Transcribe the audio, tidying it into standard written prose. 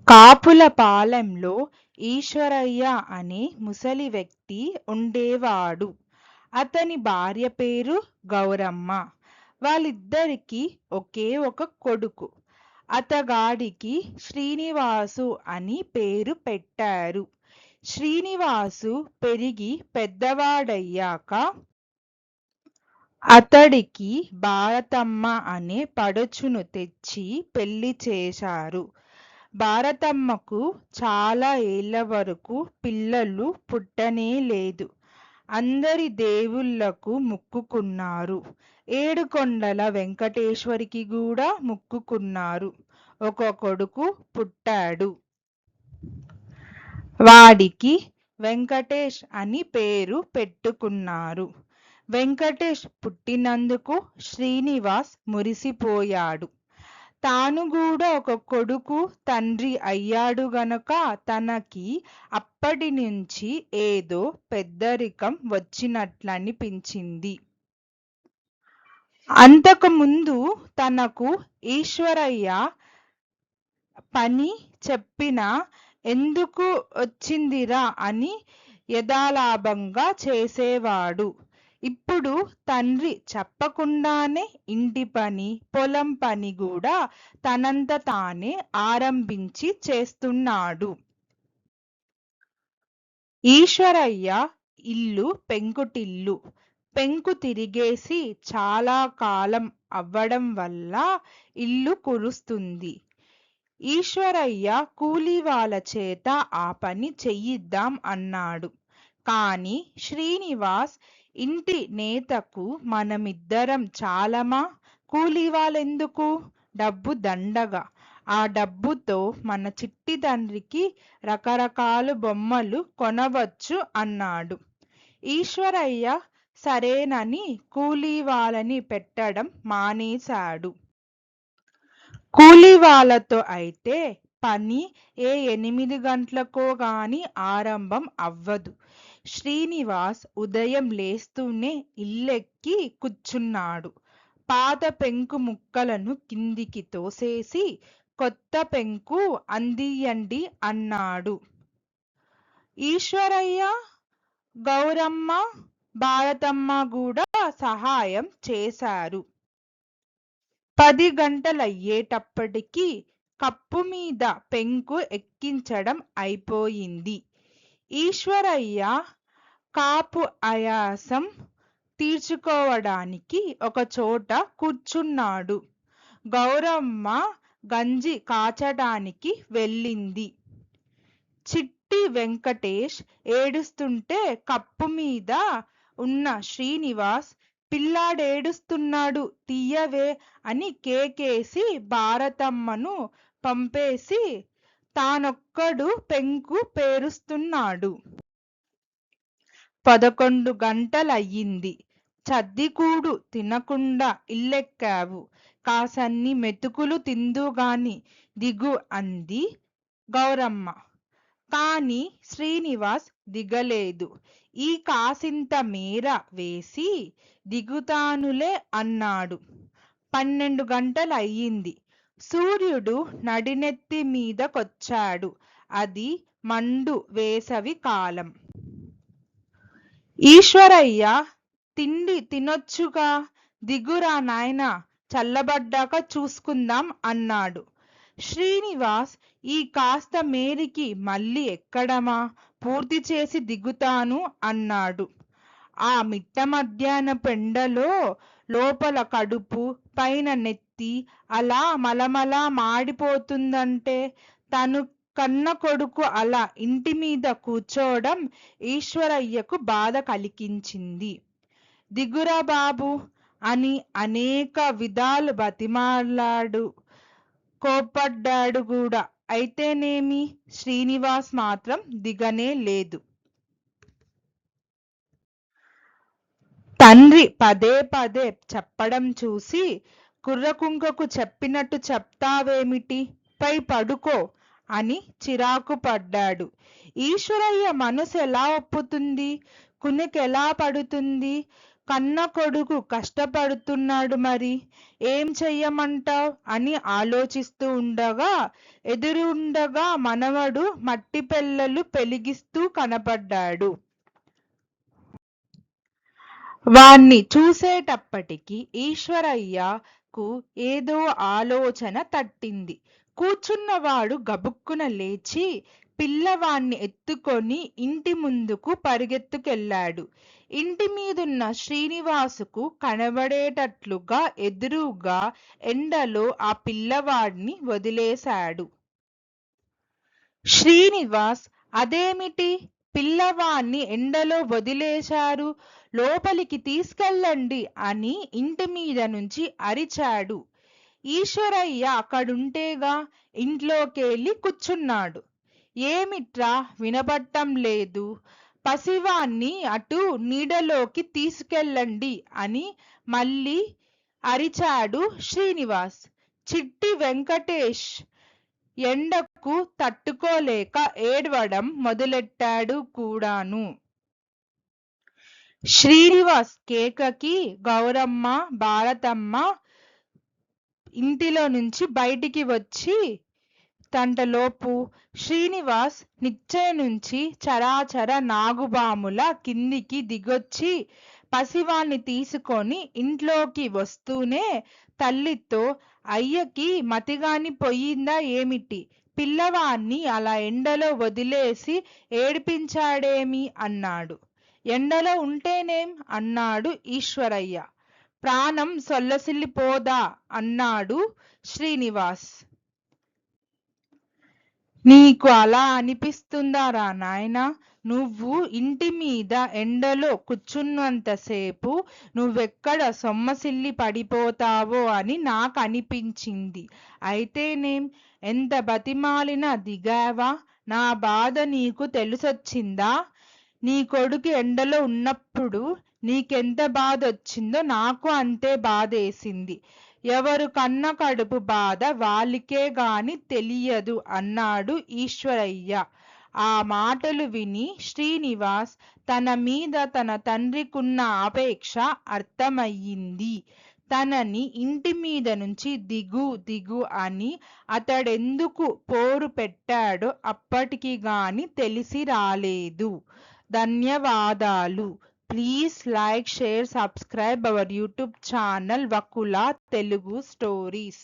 కాపులపాలెంలో ఈశ్వరయ్య అనే ముసలి వ్యక్తి ఉండేవాడు. అతని భార్య పేరు గౌరమ్మ. వాళ్ళిద్దరికీ ఒకే ఒక కొడుకు. అతగాడికి శ్రీనివాసు అని పేరు పెట్టారు. శ్రీనివాసు పెరిగి పెద్దవాడయ్యాక అతడికి భారతమ్మ అనే పడుచును తెచ్చి పెళ్లి చేశారు. భారతమ్మకు చాలా ఏళ్ల వరకు పిల్లలు పుట్టనే లేదు. అందరి దేవుళ్లకు మొక్కుకున్నారు. ఏడుకొండల వెంకటేశ్వరికి కూడా మొక్కుకున్నారు. ఒక కొడుకు పుట్టాడు. వాడికి వెంకటేష్ అని పేరు పెట్టుకున్నారు. వెంకటేష్ పుట్టినందుకు శ్రీనివాస్ మురిసిపోయాడు. తాను కూడా ఒక కొడుకు తండ్రి అయ్యాడు గనక తనకి అప్పటి నుంచి ఏదో పెద్దరికం వచ్చినట్లనిపించింది. అంతకుముందు తనకు ఈశ్వరయ్య పని చెప్పినా ఎందుకు వచ్చిందిరా అని యథాలాపంగా చేసేవాడు. ఇప్పుడు తండ్రి చెప్పకుండానే ఇంటి పని, పొలం పని కూడా తనంత తానే ఆరంభించి చేస్తున్నాడు. ఈశ్వరయ్య ఇల్లు పెంకుటిల్లు. పెంకు తిరిగేసి చాలా కాలం అవ్వడం వల్ల ఇల్లు కురుస్తుంది. ఈశ్వరయ్య కూలి వాళ్ళ చేత ఆ పని చెయ్యిద్దాం అన్నాడు. కాని శ్రీనివాస్ ఇంటి నేతకు మనమిద్దరం చాలమా, కూలి వాళ్ళెందుకు, డబ్బు దండగా, ఆ డబ్బుతో మన చిట్టి తండ్రికి రకరకాల బొమ్మలు కొనవచ్చు అన్నాడు. ఈశ్వరయ్య సరేనని కూలి వాళ్ళని పెట్టడం మానేశాడు. కూలి వాళ్ళతో అయితే పని ఏ 8 గంటలకో గాని ఆరంభం అవ్వదు. శ్రీనివాస్ ఉదయం లేస్తూనే ఇల్లెక్కి కూర్చున్నాడు. పాత పెంకు ముక్కలను కిందికి తోసేసి కొత్త పెంకు అందియండి అన్నాడు. ఈశ్వరయ్య, గౌరమ్మ, భారతమ్మ కూడా సహాయం చేశారు. 10 గంటలయ్యేటప్పటికి కప్పు మీద పెంకు ఎక్కించడం అయిపోయింది. ఈశ్వరయ్య కాపు ఆయాసం తీర్చుకోవడానికి ఒక చోట కూర్చున్నాడు. గౌరమ్మ గంజి కాచడానికి వెళ్ళింది. చిట్టి వెంకటేష్ ఏడుస్తుంటే కప్పు మీద ఉన్న శ్రీనివాస్ పిల్లాడేడుస్తున్నాడు తీయవే అని కేకేసి భారతమ్మను పంపేసి తానొక్కడు పెంకు పేరుస్తున్నాడు. 11 గంటలయ్యింది. చద్దికూడు తినకుండా ఇల్లెక్కావు, కాసన్ని మెతుకులు తిందుగాని దిగు అంది గౌరమ్మ. కాని శ్రీనివాస్ దిగలేదు. ఈ కాసింత మేర వేసి దిగుతానులే అన్నాడు. 12 గంటలయ్యింది. సూర్యుడు నడినెత్తి మీదకొచ్చాడు. అది మండు వేసవి కాలం. ఈశ్వరయ్య తిండి తినొచ్చుగా, దిగురా నాయనా, చల్లబడ్డాక చూసుకుందాం అన్నాడు. శ్రీనివాస్ ఈ కాస్త మేరికి మళ్ళీ ఎక్కడమా, పూర్తి చేసి దిగుతాను అన్నాడు. ఆ మిట్ట మధ్యాహ్నపు ఎండలో లోపల కడుపు, పైన నెత్తి అలా మలమలా మాడిపోతుందంటే తను కన్న కొడుకు అలా ఇంటి మీద కూర్చోవడం ఈశ్వరయ్యకు బాధ కలిగించింది. దిగురా బాబు అని అనేక విధాలు బతిమాలాడు, కోప్పడ్డాడు కూడా. అయితేనేమి, శ్రీనివాస్ మాత్రం దిగనే లేదు. తండ్రి పదే పదే చెప్పడం చూసి కుర్రకుంకకు చెప్పినట్టు చెప్తావేమిటి, పై పడుకో అని చిరాకు పడ్డాడు. ఈశ్వరయ్య మనసు ఎలా ఒప్పుతుంది, కునుకెలా పడుతుంది? కన్న కొడుకు కష్టపడుతున్నాడు, మరి ఏం చెయ్యమంటావ్ అని ఆలోచిస్తూ ఉండగా ఎదురుండగా మనవడు మట్టి పెళ్ళలు పెలిగిస్తూ కనపడ్డాడు. వాణ్ణి చూసేటప్పటికి ఈశ్వరయ్యకు ఏదో ఆలోచన తట్టింది. కూర్చున్నవాడు గబుక్కున లేచి పిల్లవాణ్ణి ఎత్తుకొని ఇంటి ముందుకు పరిగెత్తుకెళ్ళాడు. ఇంటి మీదున్న శ్రీనివాసుకు కనబడేటట్లుగా ఎదురుగా ఎండలో ఆ పిల్లవాడిని వదిలేశాడు. శ్రీనివాస్, అదేమిటి, పిల్లవాణ్ణి ఎండలో వదిలేశారు, లోపలికి తీసుకెళ్ళండి అని ఇంటి మీద నుంచి అరిచాడు. ఈశ్వరయ్య అక్కడుంటేగా ఇంట్లోకెళ్ళి కూర్చున్నాడు. ఏమిట్రా వినపట్టం లేదు, పసివాణ్ణి అటు నీడలోకి తీసుకెళ్ళండి అని మళ్ళీ అరిచాడు శ్రీనివాస్. చిట్టి వెంకటేష్ ఎండకు తట్టుకోలేక ఏడవడం మొదలెట్టాడు కూడాను. శ్రీనివాస్ కేకకి గౌరమ్మ, భారతమ్మ ఇంటిలో నుంచి బయటికి వచ్చి తంటలోపు శ్రీనివాస్ నిచ్చెన నుంచి చరాచర నాగుబాముల కిందికి దిగొచ్చి పసివాణ్ణి తీసుకొని ఇంట్లోకి వస్తూనే తల్లితో, అయ్యకి మతిగాని పోయిందా ఏమిటి, పిల్లవాణ్ణి అలా ఎండలో వదిలేసి ఏడిపించాడేమి అన్నాడు. ఎండలో ఉంటేనేం అన్నాడు ఈశ్వరయ్య. ప్రాణం సొల్లసిల్లిపోదా అన్నాడు శ్రీనివాస్. నీకు అలా అనిపిస్తుందారా నాయనా, నువ్వు ఇంటి మీద ఎండలో కూర్చున్నంతసేపు నువ్వెక్కడ సొమ్మసిల్లి పడిపోతావో అని నాకు అనిపించింది. అయితేనేం, ఎంత బతిమాలినా దిగావా, నా బాధ నీకు తెలిసొచ్చిందా? నీ కొడుకు ఎండలో ఉన్నప్పుడు నీకెంత బాధొచ్చిందో నాకు అంతే బాధేసింది. ఎవరు కన్న కడుపు బాధ వాళ్ళకే గాని తెలియదు అన్నాడు ఈశ్వరయ్య. ఆ మాటలు విని శ్రీనివాస్ తన మీద తన తండ్రికున్న ఆపేక్ష అర్థమయ్యింది. తనని ఇంటి మీద నుంచి దిగు దిగు అని అతడెందుకు పోరు పెట్టాడో అప్పటికి గాని తెలిసి రాలేదు. ధన్యవాదాలు. Please like, share, subscribe our YouTube channel Vakula Telugu Stories.